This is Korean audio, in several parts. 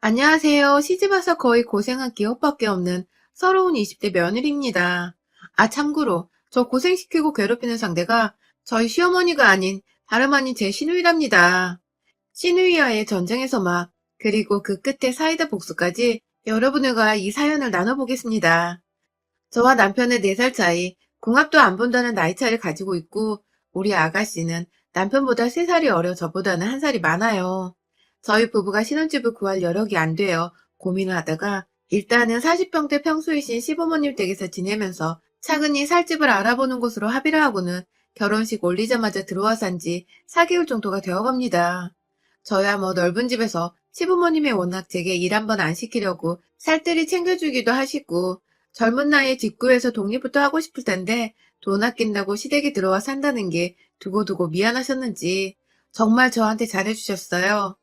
안녕하세요. 시집와서 거의 고생한 기억밖에 없는 서러운 20대 며느리입니다. 아, 참고로 저 고생시키고 괴롭히는 상대가 저희 시어머니가 아닌 다름 아닌 제 시누이랍니다. 시누이와의 전쟁에서 그리고 그 끝에 사이다 복수까지 여러분들과 이 사연을 나눠보겠습니다. 저와 남편의 4살 차이, 궁합도 안 본다는 나이 차이를 가지고 있고, 우리 아가씨는 남편보다 3살이 어려 저보다는 1살이 많아요. 저희 부부가 신혼집을 구할 여력이 안 되어 고민을 하다가 일단은 40평대 평수이신 시부모님 댁에서 지내면서 차근히 살 집을 알아보는 곳으로 합의를 하고는 결혼식 올리자마자 들어와 산 지 4개월 정도가 되어갑니다. 저야 넓은 집에서 시부모님이 워낙 제게 일 한번 안 시키려고 살뜰히 챙겨주기도 하시고 젊은 나이에 직구해서 독립부터 하고 싶을 텐데 돈 아낀다고 시댁에 들어와 산다는 게 두고두고 미안하셨는지 정말 저한테 잘해주셨어요.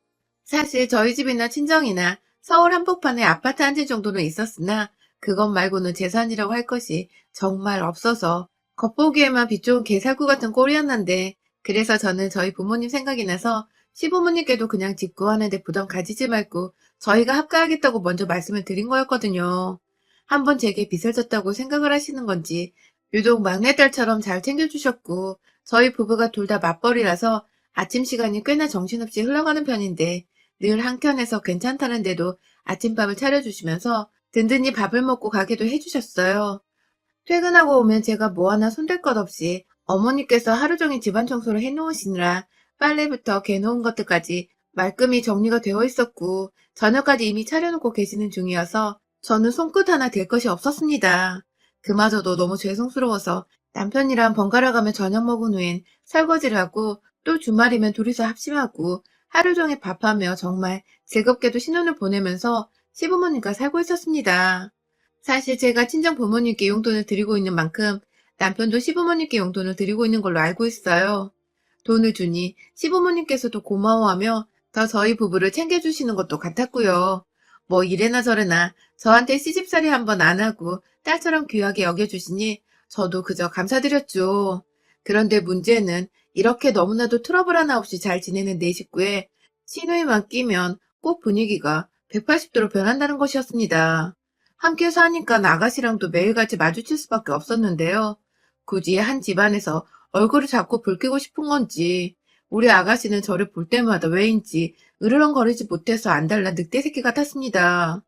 사실 저희 집이나 친정이나 서울 한복판에 아파트 한 채 정도는 있었으나 그것 말고는 재산이라고 할 것이 정말 없어서 겉보기에만 빛 좋은 개살구 같은 꼴이었는데 그래서 저는 저희 부모님 생각이 나서 시부모님께도 그냥 직구하는데 부담 가지지 말고 저희가 합가하겠다고 먼저 말씀을 드린 거였거든요. 한번 제게 빚을 졌다고 생각을 하시는 건지 유독 막내딸처럼 잘 챙겨주셨고 저희 부부가 둘 다 맞벌이라서 아침 시간이 꽤나 정신없이 흘러가는 편인데 늘 한켠에서 괜찮다는데도 아침밥을 차려주시면서 든든히 밥을 먹고 가게도 해주셨어요. 퇴근하고 오면 제가 뭐 하나 손댈 것 없이 어머니께서 하루 종일 집안 청소를 해놓으시느라 빨래부터 개놓은 것들까지 말끔히 정리가 되어 있었고 저녁까지 이미 차려놓고 계시는 중이어서 저는 손끝 하나 댈 것이 없었습니다. 그마저도 너무 죄송스러워서 남편이랑 번갈아 가며 저녁 먹은 후엔 설거지를 하고 또 주말이면 둘이서 합심하고 하루 종일 밥하며 정말 즐겁게도 신혼을 보내면서 시부모님과 살고 있었습니다. 사실 제가 친정 부모님께 용돈을 드리고 있는 만큼 남편도 시부모님께 용돈을 드리고 있는 걸로 알고 있어요. 돈을 주니 시부모님께서도 고마워하며 더 저희 부부를 챙겨주시는 것도 같았고요. 뭐 이래나 저래나 저한테 시집살이 한번 안 하고 딸처럼 귀하게 여겨주시니 저도 그저 감사드렸죠. 그런데 문제는 이렇게 너무나도 트러블 하나 없이 잘 지내는 내 식구에 시누이만 끼면 꼭 분위기가 180도로 변한다는 것이었습니다. 함께 사니까 아가씨랑도 매일같이 마주칠 수밖에 없었는데요. 굳이 한 집안에서 얼굴을 자꾸 붉히고 싶은 건지 우리 아가씨는 저를 볼 때마다 왜인지 으르렁거리지 못해서 안달난 늑대 새끼 같았습니다.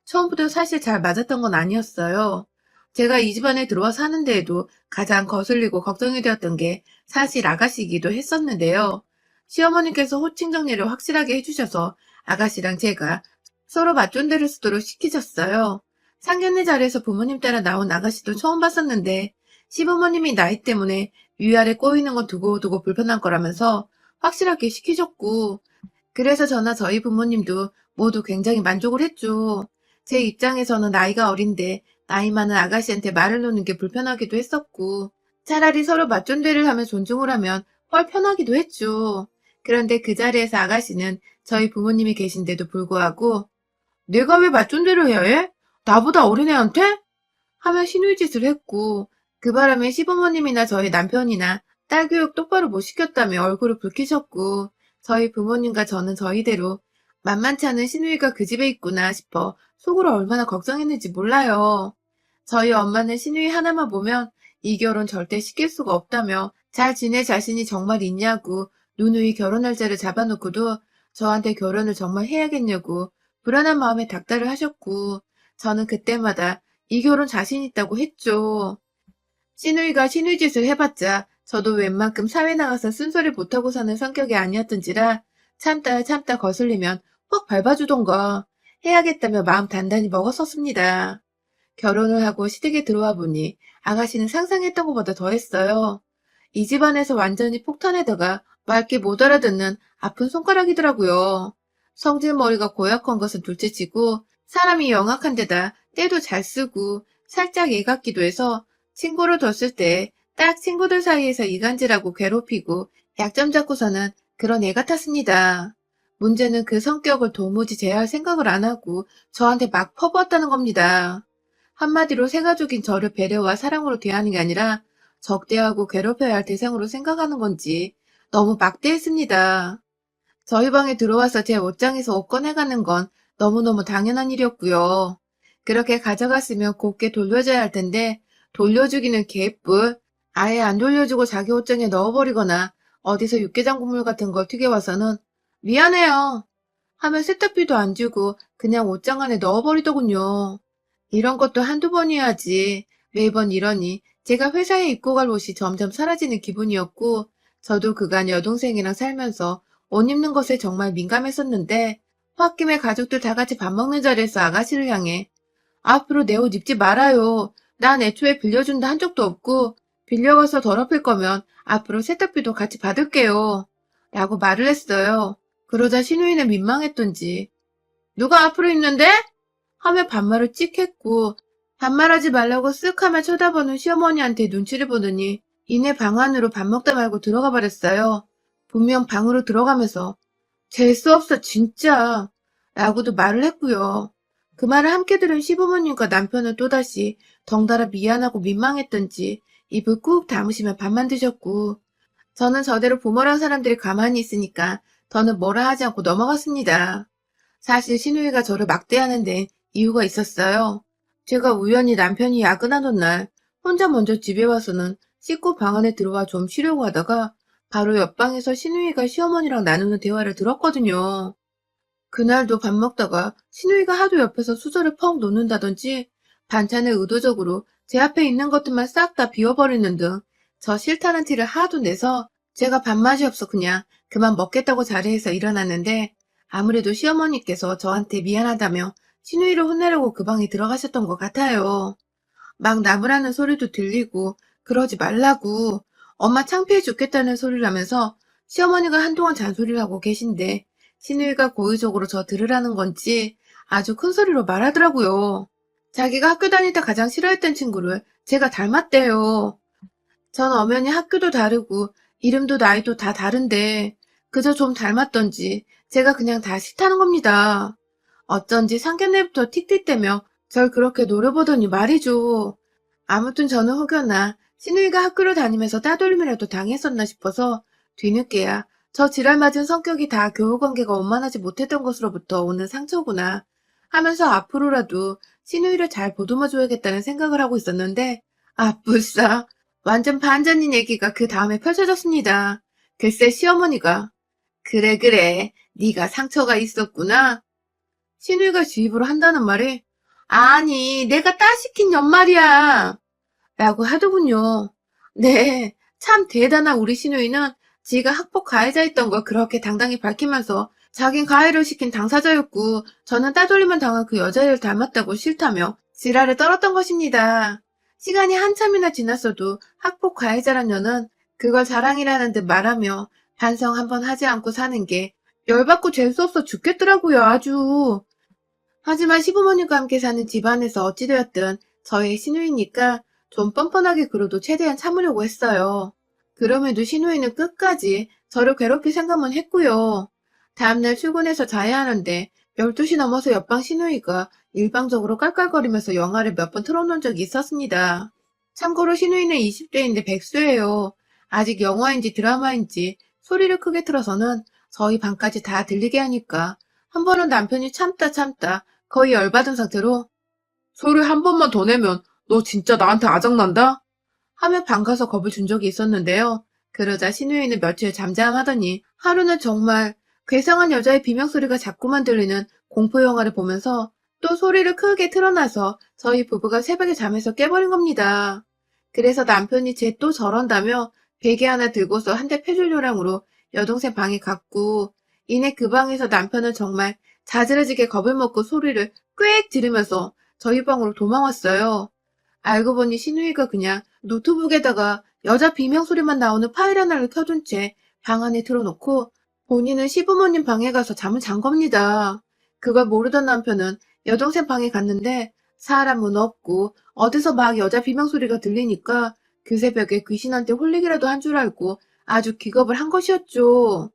처음부터 사실 잘 맞았던 건 아니었어요. 제가 이 집안에 들어와 사는 데에도 가장 거슬리고 걱정이 되었던 게 사실 아가씨이기도 했었는데요. 시어머니께서 호칭 정리를 확실하게 해주셔서 아가씨랑 제가 서로 맞존대를 쓰도록 시키셨어요. 상견례 자리에서 부모님 따라 나온 아가씨도 처음 봤었는데 시부모님이 나이 때문에 위아래 꼬이는 건 두고두고 불편한 거라면서 확실하게 시키셨고 그래서 저나 저희 부모님도 모두 굉장히 만족을 했죠. 제 입장에서는 나이가 어린데 나이 많은 아가씨한테 말을 놓는 게 불편하기도 했었고 차라리 서로 맞존대를 하며 존중을 하면 훨 편하기도 했죠. 그런데 그 자리에서 아가씨는 저희 부모님이 계신데도 불구하고 내가 왜 맞존대를 해야 해? 나보다 어린애한테? 하며 시누이짓을 했고 그 바람에 시부모님이나 저희 남편이나 딸 교육 똑바로 못 시켰다며 얼굴을 붉히셨고 저희 부모님과 저는 저희대로 만만치 않은 시누이가 그 집에 있구나 싶어 속으로 얼마나 걱정했는지 몰라요. 저희 엄마는 시누이 하나만 보면 이 결혼 절대 시킬 수가 없다며 잘 지낼 자신이 정말 있냐고 누누이 결혼 날짜를 잡아놓고도 저한테 결혼을 정말 해야겠냐고 불안한 마음에 닥달을 하셨고 저는 그때마다 이 결혼 자신 있다고 했죠. 시누이가 시누이짓을 해봤자 저도 웬만큼 사회 나가서 쓴소리 못하고 사는 성격이 아니었던지라 참다 참다 거슬리면 확 밟아주던가 해야겠다며 마음 단단히 먹었었습니다. 결혼을 하고 시댁에 들어와 보니 아가씨는 상상했던 것보다 더했어요. 이 집안에서 완전히 폭탄에다가 맑게 못 알아듣는 아픈 손가락이더라고요. 성질머리가 고약한 것은 둘째치고 사람이 영악한 데다 때도 잘 쓰고 살짝 애 같기도 해서 친구를 뒀을 때 딱 친구들 사이에서 이간질하고 괴롭히고 약점 잡고서는 그런 애 같았습니다. 문제는 그 성격을 도무지 제어할 생각을 안 하고 저한테 막 퍼부었다는 겁니다. 한마디로 새가족인 저를 배려와 사랑으로 대하는 게 아니라 적대하고 괴롭혀야 할 대상으로 생각하는 건지 너무 막대했습니다. 저희 방에 들어와서 제 옷장에서 옷 꺼내가는 건 너무너무 당연한 일이었고요. 그렇게 가져갔으면 곱게 돌려줘야 할 텐데 돌려주기는 개뿔. 아예 안 돌려주고 자기 옷장에 넣어버리거나 어디서 육개장 국물 같은 걸 튀겨와서는 미안해요 하면 세탁비도 안 주고 그냥 옷장 안에 넣어버리더군요. 이런 것도 한두 번이야지. 매번 이러니 제가 회사에 입고 갈 옷이 점점 사라지는 기분이었고 저도 그간 여동생이랑 살면서 옷 입는 것에 정말 민감했었는데 홧김에 가족들 다 같이 밥 먹는 자리에서 아가씨를 향해 앞으로 내 옷 입지 말아요. 난 애초에 빌려준다 한 적도 없고 빌려가서 더럽힐 거면 앞으로 세탁비도 같이 받을게요. 라고 말을 했어요. 그러자 시누이는 민망했던지 누가 앞으로 입는데? 하며 반말을 찍 했고 반말하지 말라고 쓱 하며 쳐다보는 시어머니한테 눈치를 보더니 이내 방 안으로 밥 먹다 말고 들어가 버렸어요. 분명 방으로 들어가면서 재수 없어 진짜 라고도 말을 했고요. 그 말을 함께 들은 시부모님과 남편은 또다시 덩달아 미안하고 민망했던지 입을 꾹 다무시며 밥만 드셨고 저는 저대로 부모란 사람들이 가만히 있으니까 더는 뭐라 하지 않고 넘어갔습니다. 사실 시누이가 저를 막대하는 데 이유가 있었어요. 제가 우연히 남편이 야근하던 날 혼자 먼저 집에 와서는 씻고 방 안에 들어와 좀 쉬려고 하다가 바로 옆방에서 시누이가 시어머니랑 나누는 대화를 들었거든요. 그날도 밥 먹다가 시누이가 하도 옆에서 수저를 펑 놓는다든지 반찬을 의도적으로 제 앞에 있는 것들만 싹 다 비워버리는 등 저 싫다는 티를 하도 내서 제가 밥맛이 없어 그냥 그만 먹겠다고 자리에서 일어났는데 아무래도 시어머니께서 저한테 미안하다며 시누이를 혼내려고 그 방에 들어가셨던 것 같아요. 막 나무라는 소리도 들리고 그러지 말라고 엄마 창피해 죽겠다는 소리를 하면서 시어머니가 한동안 잔소리를 하고 계신데 시누이가 고의적으로 저 들으라는 건지 아주 큰 소리로 말하더라고요. 자기가 학교 다닐 때 가장 싫어했던 친구를 제가 닮았대요. 전 엄연히 학교도 다르고 이름도 나이도 다 다른데 그저 좀 닮았던지 제가 그냥 다 싫다는 겁니다. 어쩐지 상견례부터 틱틱대며 절 그렇게 노려보더니 말이죠. 아무튼 저는 혹여나 시누이가 학교를 다니면서 따돌림이라도 당했었나 싶어서 뒤늦게야 저 지랄 맞은 성격이 다 교우관계가 원만하지 못했던 것으로부터 오는 상처구나 하면서 앞으로라도 시누이를 잘 보듬어줘야겠다는 생각을 하고 있었는데 아 불사 완전 반전인 얘기가 그 다음에 펼쳐졌습니다. 글쎄 시어머니가 그래 그래 네가 상처가 있었구나. 시누이가 주입으로 한다는 말에 아니 내가 따시킨 연말이야 라고 하더군요. 네, 참 대단한 우리 시누이는 지가 학폭 가해자였던 걸 그렇게 당당히 밝히면서 자긴 가해를 시킨 당사자였고 저는 따돌림을 당한 그 여자애를 닮았다고 싫다며 지랄을 떨었던 것입니다. 시간이 한참이나 지났어도 학폭 가해자란 년은 그걸 자랑이라는 듯 말하며 반성 한번 하지 않고 사는 게 열받고 재수없어 죽겠더라고요 아주. 하지만 시부모님과 함께 사는 집안에서 어찌되었든 저의 시누이니까 좀 뻔뻔하게 굴어도 최대한 참으려고 했어요. 그럼에도 시누이는 끝까지 저를 괴롭힐 생각만 했고요. 다음날 출근해서 자야 하는데 12시 넘어서 옆방 시누이가 일방적으로 깔깔거리면서 영화를 몇 번 틀어놓은 적이 있었습니다. 참고로 시누이는 20대인데 백수예요. 아직 영화인지 드라마인지 소리를 크게 틀어서는 저희 방까지 다 들리게 하니까 한 번은 남편이 참다 거의 열받은 상태로 소리 한 번만 더 내면 너 진짜 나한테 아작난다? 하며 방 가서 겁을 준 적이 있었는데요. 그러자 시누이는 며칠 잠잠하더니 하루는 정말 괴상한 여자의 비명소리가 자꾸만 들리는 공포영화를 보면서 또 소리를 크게 틀어놔서 저희 부부가 새벽에 잠에서 깨버린 겁니다. 그래서 남편이 쟤 또 저런다며 베개 하나 들고서 한 대 패줄 요량으로 여동생 방에 갔고 이내 그 방에서 남편은 정말 자지러지게 겁을 먹고 소리를 꽥 지르면서 저희 방으로 도망왔어요. 알고 보니 시누이가 그냥 노트북에다가 여자 비명소리만 나오는 파일 하나를 켜둔 채 방 안에 틀어놓고 본인은 시부모님 방에 가서 잠을 잔 겁니다. 그걸 모르던 남편은 여동생 방에 갔는데 사람은 없고 어디서 막 여자 비명소리가 들리니까 그 새벽에 귀신한테 홀리기라도 한 줄 알고 아주 기겁을 한 것이었죠.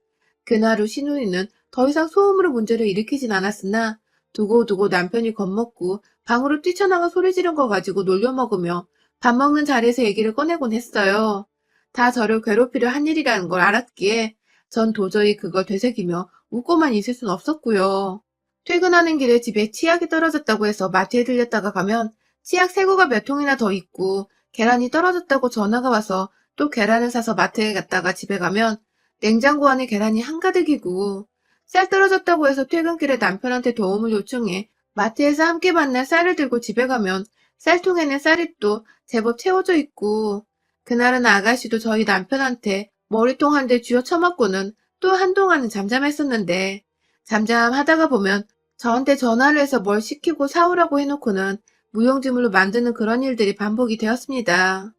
그날 후 시누이는 더 이상 소음으로 문제를 일으키진 않았으나 두고두고 남편이 겁먹고 방으로 뛰쳐나가 소리 지른 거 가지고 놀려먹으며 밥 먹는 자리에서 얘기를 꺼내곤 했어요. 다 저를 괴롭히려 한 일이라는 걸 알았기에 전 도저히 그걸 되새기며 웃고만 있을 순 없었고요. 퇴근하는 길에 집에 치약이 떨어졌다고 해서 마트에 들렸다가 가면 치약 새고가 몇 통이나 더 있고 계란이 떨어졌다고 전화가 와서 또 계란을 사서 마트에 갔다가 집에 가면 냉장고 안에 계란이 한가득이고 쌀 떨어졌다고 해서 퇴근길에 남편한테 도움을 요청해 마트에서 함께 만날 쌀을 들고 집에 가면 쌀통에는 쌀이 또 제법 채워져 있고 그날은 아가씨도 저희 남편한테 머리통 한 대 쥐어 쳐맞고는 또 한동안은 잠잠했었는데 잠잠하다가 보면 저한테 전화를 해서 뭘 시키고 사오라고 해놓고는 무용지물로 만드는 그런 일들이 반복이 되었습니다.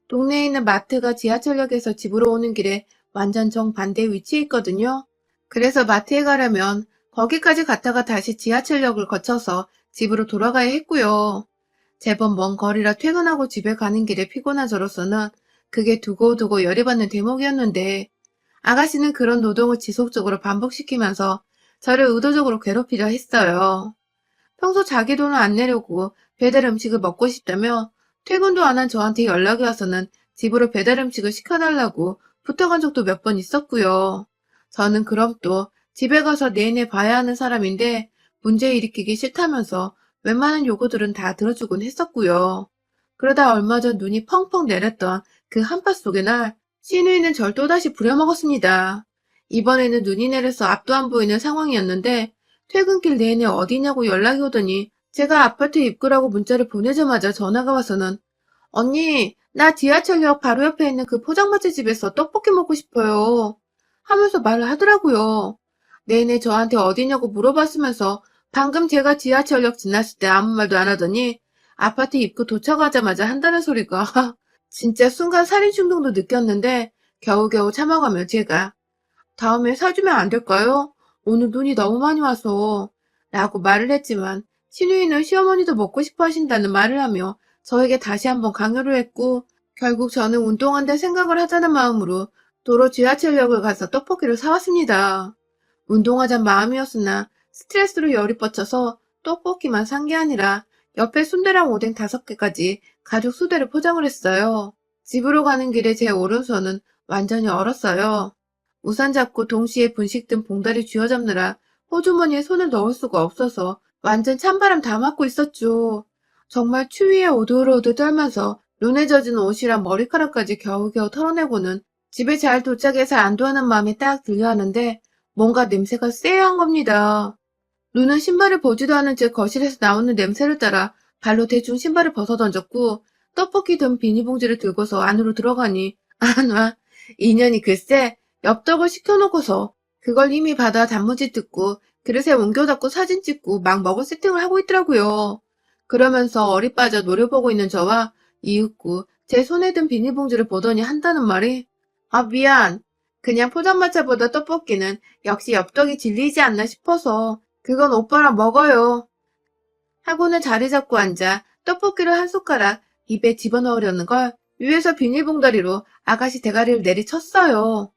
동네에 있는 마트가 지하철역에서 집으로 오는 길에 완전 정반대 위치에 있거든요. 그래서 마트에 가려면 거기까지 갔다가 다시 지하철역을 거쳐서 집으로 돌아가야 했고요. 제법 먼 거리라 퇴근하고 집에 가는 길에 피곤한 저로서는 그게 두고두고 열이 받는 대목이었는데 아가씨는 그런 노동을 지속적으로 반복시키면서 저를 의도적으로 괴롭히려 했어요. 평소 자기 돈을 안 내려고 배달 음식을 먹고 싶다며 퇴근도 안 한 저한테 연락이 와서는 집으로 배달 음식을 시켜달라고 부탁한 적도 몇 번 있었고요. 저는 그럼 또 집에 가서 내내 봐야 하는 사람인데 문제 일으키기 싫다면서 웬만한 요구들은 다 들어주곤 했었고요. 그러다 얼마 전 눈이 펑펑 내렸던 그 한파 속의 날 시누이는 절 또다시 부려먹었습니다. 이번에는 눈이 내려서 앞도 안 보이는 상황이었는데 퇴근길 내내 어디냐고 연락이 오더니 제가 아파트 입구라고 문자를 보내자마자 전화가 와서는 언니, 나 지하철역 바로 옆에 있는 그 포장마차 집에서 떡볶이 먹고 싶어요. 하면서 말을 하더라고요. 내내 저한테 어디냐고 물어봤으면서 방금 제가 지하철역 지났을 때 아무 말도 안 하더니 아파트 입구 도착하자마자 한다는 소리가 진짜 순간 살인 충동도 느꼈는데 겨우겨우 참아가며 제가 다음에 사주면 안 될까요? 오늘 눈이 너무 많이 와서 라고 말을 했지만 시누이는 시어머니도 먹고 싶어 하신다는 말을 하며 저에게 다시 한번 강요를 했고 결국 저는 운동한다 생각을 하자는 마음으로 도로 지하철역을 가서 떡볶이를 사왔습니다. 운동하자 마음이었으나 스트레스로 열이 뻗쳐서 떡볶이만 산 게 아니라 옆에 순대랑 오뎅 5개까지 가족 수대로 포장을 했어요. 집으로 가는 길에 제 오른손은 완전히 얼었어요. 우산 잡고 동시에 분식 든 봉다리 쥐어잡느라 호주머니에 손을 넣을 수가 없어서 완전 찬바람 다 맞고 있었죠. 정말 추위에 오돌오돌 떨면서 눈에 젖은 옷이랑 머리카락까지 겨우겨우 털어내고는 집에 잘 도착해서 안도하는 마음이 딱 들려 하는데 뭔가 냄새가 쎄한 겁니다. 루는 신발을 보지도 않은 채 거실에서 나오는 냄새를 따라 발로 대충 신발을 벗어 던졌고 떡볶이 든 비닐봉지를 들고서 안으로 들어가니 아놔 인연이 글쎄 엽떡을 시켜놓고서 그걸 이미 받아 단무지 뜯고 그릇에 옮겨 닫고 사진 찍고 막 먹을 세팅을 하고 있더라고요. 그러면서 어리 빠져 노려보고 있는 저와 이윽고 제 손에 든 비닐봉지를 보더니 한다는 말이 아 미안. 그냥 포장마차보다 떡볶이는 역시 엽떡이 진리지 않나 싶어서 그건 오빠랑 먹어요. 하고는 자리 잡고 앉아 떡볶이를 한 숟가락 입에 집어넣으려는 걸 위에서 비닐봉다리로 아가씨 대가리를 내리쳤어요.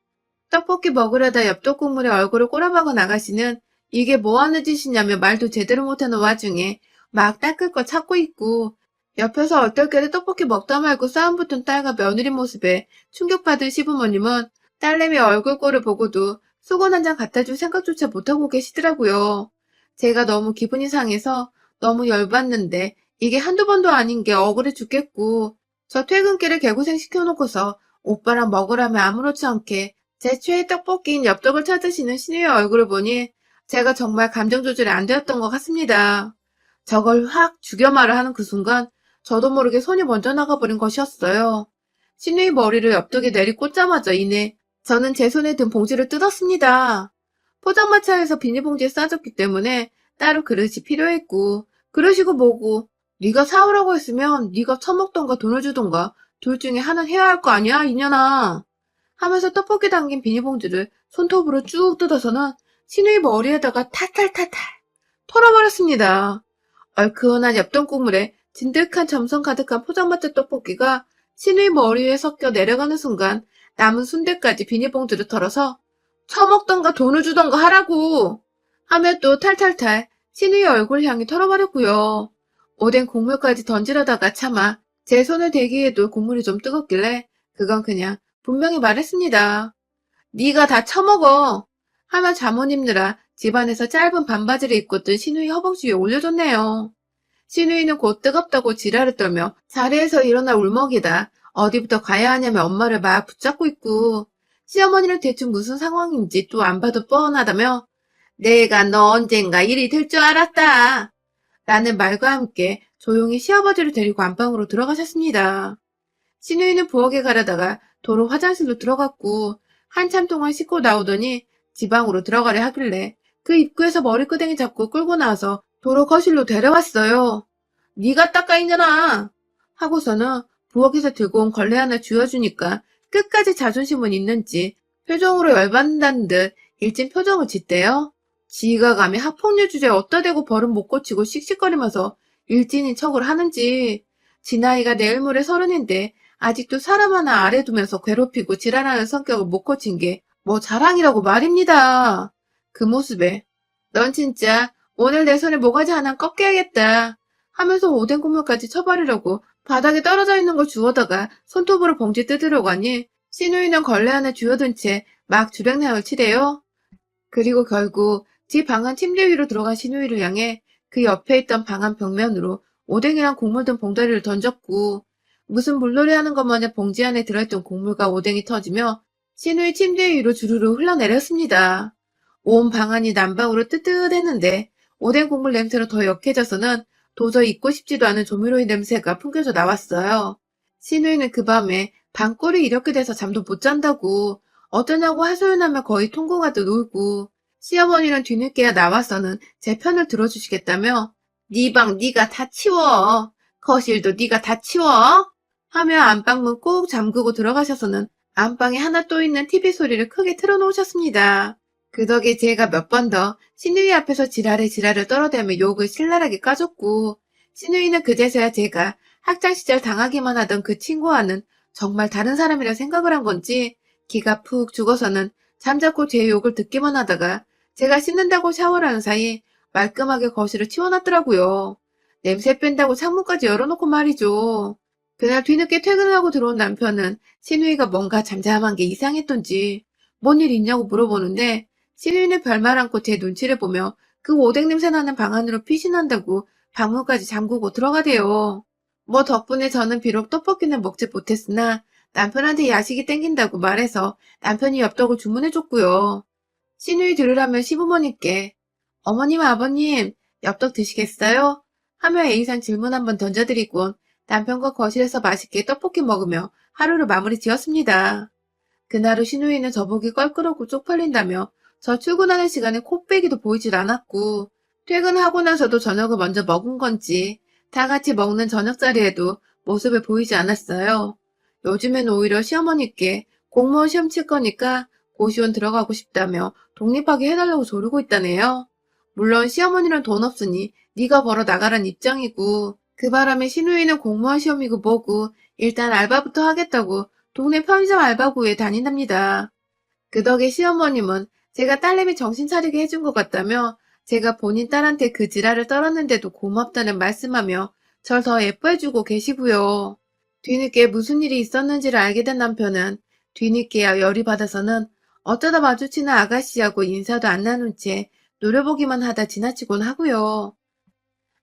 떡볶이 먹으려다 엽떡 국물에 얼굴을 꼬라박은 아가씨는 이게 뭐하는 짓이냐며 말도 제대로 못하는 와중에 막 닦을 거 찾고 있고 옆에서 얼떨결에 떡볶이 먹다 말고 싸움 붙은 딸과 며느리 모습에 충격받은 시부모님은 딸내미 얼굴꼴을 보고도 수건 한 장 갖다 줄 생각조차 못하고 계시더라고요. 제가 너무 기분이 상해서 너무 열받는데 이게 한두 번도 아닌 게 억울해 죽겠고 저 퇴근길에 개고생 시켜놓고서 오빠랑 먹으라며 아무렇지 않게 제 최애 떡볶이인 엽떡을 찾으시는 신우의 얼굴을 보니 제가 정말 감정 조절이 안 되었던 것 같습니다. 저걸 확 죽여 말을 하는 그 순간 저도 모르게 손이 먼저 나가버린 것이었어요. 신우의 머리를 엽떡에 내리꽂자마자 이내 저는 제 손에 든 봉지를 뜯었습니다. 포장마차에서 비닐봉지에 싸졌기 때문에 따로 그릇이 필요했고 그릇이고 뭐고 네가 사오라고 했으면 네가 처먹던가 돈을 주던가 둘 중에 하나는 해야 할 거 아니야 이년아 하면서 떡볶이 담긴 비닐봉지를 손톱으로 쭉 뜯어서는 신우의 머리에다가 탈탈탈탈 털어버렸습니다. 얼큰한 엽떡 국물에 진득한 점성 가득한 포장마차 떡볶이가 신우의 머리 위에 섞여 내려가는 순간 남은 순대까지 비닐봉지를 털어서 처먹던가 돈을 주던가 하라고 하며 또 탈탈탈 신우의 얼굴 향이 털어버렸고요. 오뎅 국물까지 던지려다가 차마 제 손을 대기에도 국물이 좀 뜨겁길래 그건 그냥 분명히 말했습니다. 네가 다 처먹어 하며 잠옷 입느라 집안에서 짧은 반바지를 입고 뜬 신우이 허벅지 위에 올려줬네요. 신우이는 곧 뜨겁다고 지랄을 떨며 자리에서 일어나 울먹이다 어디부터 가야 하냐며 엄마를 막 붙잡고 있고, 시어머니는 대충 무슨 상황인지 또 안 봐도 뻔하다며 내가 너 언젠가 일이 될 줄 알았다 라는 말과 함께 조용히 시아버지를 데리고 안방으로 들어가셨습니다. 신우이는 부엌에 가려다가 도로 화장실로 들어갔고, 한참 동안 씻고 나오더니 지방으로 들어가려 하길래 그 입구에서 머리끄댕이 잡고 끌고 나와서 도로 거실로 데려왔어요. 네가 닦아 이년아 하고서는 부엌에서 들고 온 걸레 하나 쥐어주니까 끝까지 자존심은 있는지 표정으로 열받는다는 듯 일진 표정을 짓대요. 지가 감히 학폭력 주제에 어디다 대고 버릇 못 고치고 씩씩거리면서 일진인 척을 하는지. 지 나이가 내일 모레 30인데 아직도 사람 하나 아래 두면서 괴롭히고 지랄하는 성격을 못 고친 게 뭐 자랑이라고 말입니다. 그 모습에 넌 진짜 오늘 내 손에 모가지 하나 꺾여야겠다 하면서 오뎅 국물까지 쳐버리려고 바닥에 떨어져 있는 걸 주워다가 손톱으로 봉지 뜯으려고 하니 신우이는 걸레 하나 쥐어든 채 막 주랭랑을 치대요. 그리고 결국 집 방안 침대 위로 들어간 신우이를 향해 그 옆에 있던 방안 벽면으로 오뎅이랑 국물 든 봉다리를 던졌고, 무슨 물놀이 하는 것 마냥 봉지 안에 들어있던 국물과 오뎅이 터지며 신우이 침대 위로 주르르 흘러내렸습니다. 온 방안이 난방으로 뜨뜻했는데 오뎅 국물 냄새로 더 역해져서는 도저히 잊고 싶지도 않은 조미료의 냄새가 풍겨져 나왔어요. 신우이는 그 밤에 방골이 이렇게 돼서 잠도 못 잔다고 어쩌냐고 하소연하며 거의 통곡하듯 울고, 시어머니는 뒤늦게야 나와서는 제 편을 들어주시겠다며 네 방 네가 다 치워, 거실도 네가 다 치워 하며 안방문 꼭 잠그고 들어가셔서는 안방에 하나 또 있는 TV 소리를 크게 틀어놓으셨습니다. 그 덕에 제가 몇 번 더 신우이 앞에서 지랄을 떨어대며 욕을 신랄하게 까줬고, 신우이는 그제서야 제가 학창시절 당하기만 하던 그 친구와는 정말 다른 사람이라 생각을 한 건지 기가 푹 죽어서는 잠자코 제 욕을 듣기만 하다가 제가 씻는다고 샤워를 하는 사이 말끔하게 거실을 치워놨더라고요. 냄새 뺀다고 창문까지 열어놓고 말이죠. 그날 뒤늦게 퇴근을 하고 들어온 남편은 신우이가 뭔가 잠잠한 게 이상했던지 뭔 일 있냐고 물어보는데, 신우이는 별말 않고 제 눈치를 보며 그 오뎅 냄새 나는 방 안으로 피신한다고 방문까지 잠그고 들어가대요. 뭐 덕분에 저는 비록 떡볶이는 먹지 못했으나 남편한테 야식이 땡긴다고 말해서 남편이 엽떡을 주문해줬고요. 신우이 들으라면 시부모님께 어머님 아버님 엽떡 드시겠어요? 하며 A상 질문 한번 던져드리곤 남편과 거실에서 맛있게 떡볶이 먹으며 하루를 마무리 지었습니다. 그날 후 신우이는 저보기 껄끄럽고 쪽팔린다며 저 출근하는 시간에 코빼기도 보이질 않았고, 퇴근하고 나서도 저녁을 먼저 먹은 건지 다 같이 먹는 저녁 자리에도 모습을 보이지 않았어요. 요즘엔 오히려 시어머니께 공무원 시험 칠 거니까 고시원 들어가고 싶다며 독립하게 해달라고 조르고 있다네요. 물론 시어머니는 돈 없으니 네가 벌어 나가란 입장이고, 그 바람에 신우이는 공무원 시험이고 뭐고 일단 알바부터 하겠다고 동네 편의점 알바 구에 다닌답니다. 그 덕에 시어머님은 제가 딸내미 정신 차리게 해준 것 같다며 제가 본인 딸한테 그 지랄을 떨었는데도 고맙다는 말씀하며 절 더 예뻐해주고 계시고요. 뒤늦게 무슨 일이 있었는지를 알게 된 남편은 뒤늦게야 열이 받아서는 어쩌다 마주치는 아가씨하고 인사도 안 나눈 채 노려보기만 하다 지나치곤 하고요.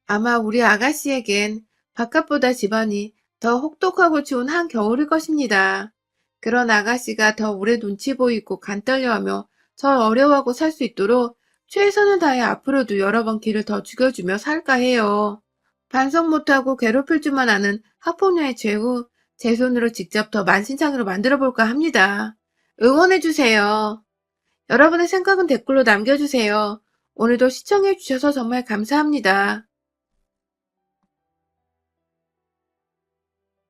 아마 우리 아가씨에겐 바깥보다 집안이 더 혹독하고 추운 한겨울일 것입니다. 그런 아가씨가 더 오래 눈치 보이고 간 떨려하며 절 어려워하고 살 수 있도록 최선을 다해 앞으로도 여러 번 길을 더 죽여주며 살까 해요. 반성 못하고 괴롭힐 줄만 아는 학폭녀의 죄후 제 손으로 직접 더 만신창이로 만들어볼까 합니다. 응원해주세요. 여러분의 생각은 댓글로 남겨주세요. 오늘도 시청해주셔서 정말 감사합니다.